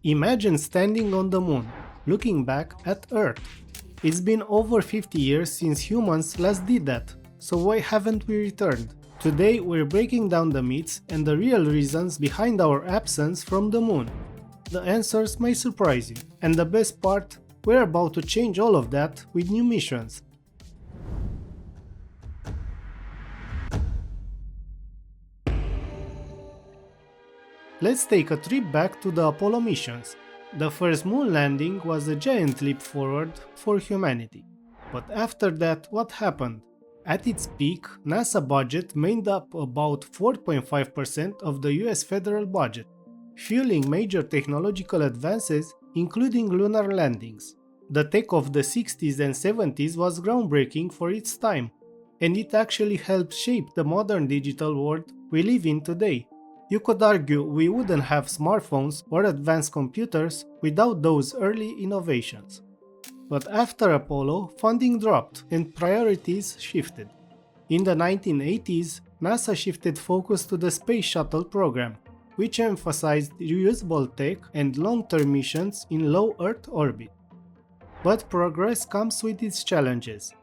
Imagine standing on the moon, looking back at Earth. It's been over 50 years since humans last did that, so why haven't we returned? Today we're breaking down the myths and the real reasons behind our absence from the moon. The answers may surprise you, and the best part, we're about to change all of that with new missions. Let's take a trip back to the Apollo missions. The first moon landing was a giant leap forward for humanity. But after that, what happened? At its peak, NASA budget made up about 4.5% of the US federal budget, fueling major technological advances, including lunar landings. The tech of the 60s and 70s was groundbreaking for its time, and it actually helped shape the modern digital world we live in today. You could argue we wouldn't have smartphones or advanced computers without those early innovations. But after Apollo, funding dropped and priorities shifted. In the 1980s, NASA shifted focus to the Space Shuttle program, which emphasized reusable tech and long-term missions in low Earth orbit. But progress comes with its challenges.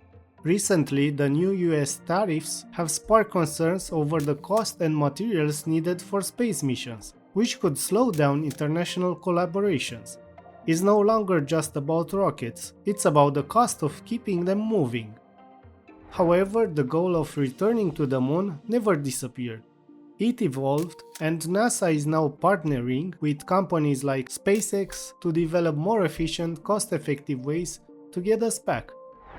Recently, the new US tariffs have sparked concerns over the cost and materials needed for space missions, which could slow down international collaborations. It's no longer just about rockets, it's about the cost of keeping them moving. However, the goal of returning to the moon never disappeared. It evolved, and NASA is now partnering with companies like SpaceX to develop more efficient, cost-effective ways to get us back.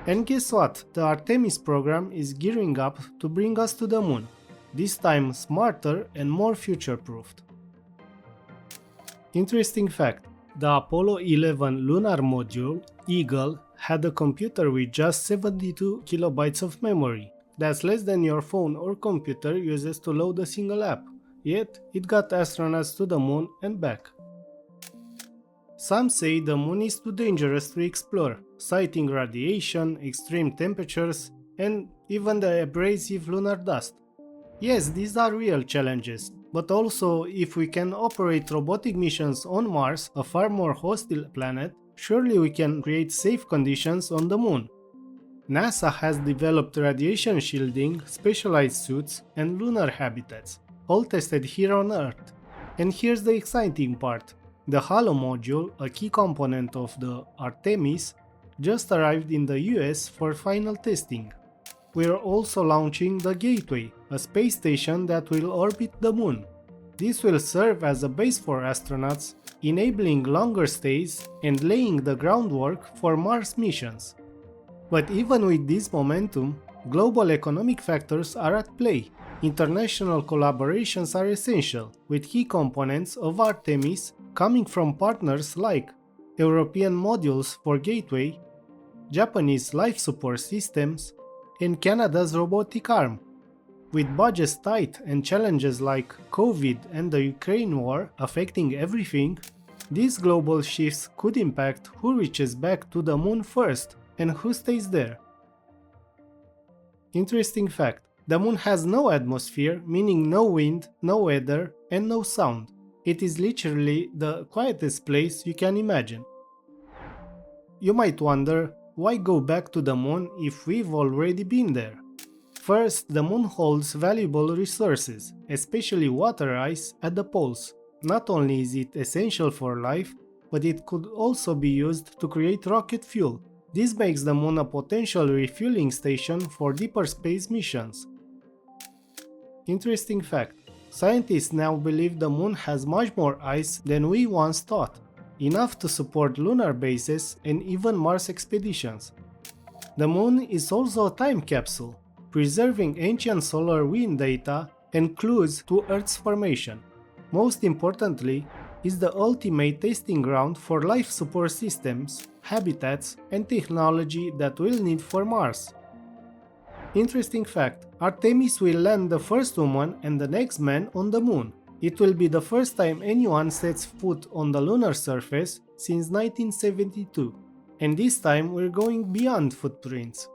And guess what? The Artemis program is gearing up to bring us to the moon, this time smarter and more future-proofed. Interesting fact, the Apollo 11 lunar module, Eagle, had a computer with just 72 kilobytes of memory. That's less than your phone or computer uses to load a single app, yet it got astronauts to the moon and back. Some say the moon is too dangerous to explore, citing radiation, extreme temperatures, and even the abrasive lunar dust. Yes, these are real challenges, but also if we can operate robotic missions on Mars, a far more hostile planet, surely we can create safe conditions on the moon. NASA has developed radiation shielding, specialized suits, and lunar habitats, all tested here on Earth. And here's the exciting part. The Halo module, a key component of the Artemis, just arrived in the US for final testing. We are also launching the Gateway, a space station that will orbit the moon. This will serve as a base for astronauts, enabling longer stays and laying the groundwork for Mars missions. But even with this momentum, global economic factors are at play. International collaborations are essential, with key components of Artemis coming from partners like European modules for Gateway, Japanese life support systems, and Canada's robotic arm. With budgets tight and challenges like COVID and the Ukraine war affecting everything, these global shifts could impact who reaches back to the moon first and who stays there. Interesting fact, the moon has no atmosphere, meaning no wind, no weather, and no sound. It is literally the quietest place you can imagine. You might wonder, why go back to the moon if we've already been there? First, the moon holds valuable resources, especially water ice at the poles. Not only is it essential for life, but it could also be used to create rocket fuel. This makes the moon a potential refueling station for deeper space missions. Interesting fact, scientists now believe the moon has much more ice than we once thought, enough to support lunar bases and even Mars expeditions. The moon is also a time capsule, preserving ancient solar wind data and clues to Earth's formation. Most importantly, is the ultimate testing ground for life support systems, habitats, and technology that we'll need for Mars. Interesting fact, Artemis will land the first woman and the next man on the moon. It will be the first time anyone sets foot on the lunar surface since 1972. And this time we're going beyond footprints.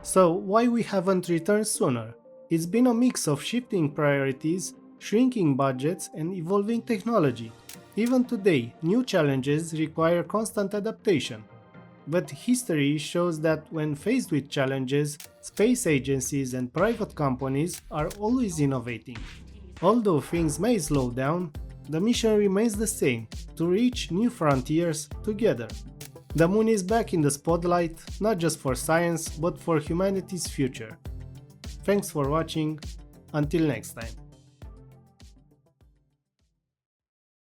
So why we haven't returned sooner? It's been a mix of shifting priorities, shrinking budgets, and evolving technology. Even today, new challenges require constant adaptation. But history shows that when faced with challenges, space agencies and private companies are always innovating. Although things may slow down, the mission remains the same: to reach new frontiers together. The moon is back in the spotlight, not just for science, but for humanity's future. Thanks for watching. Until next time.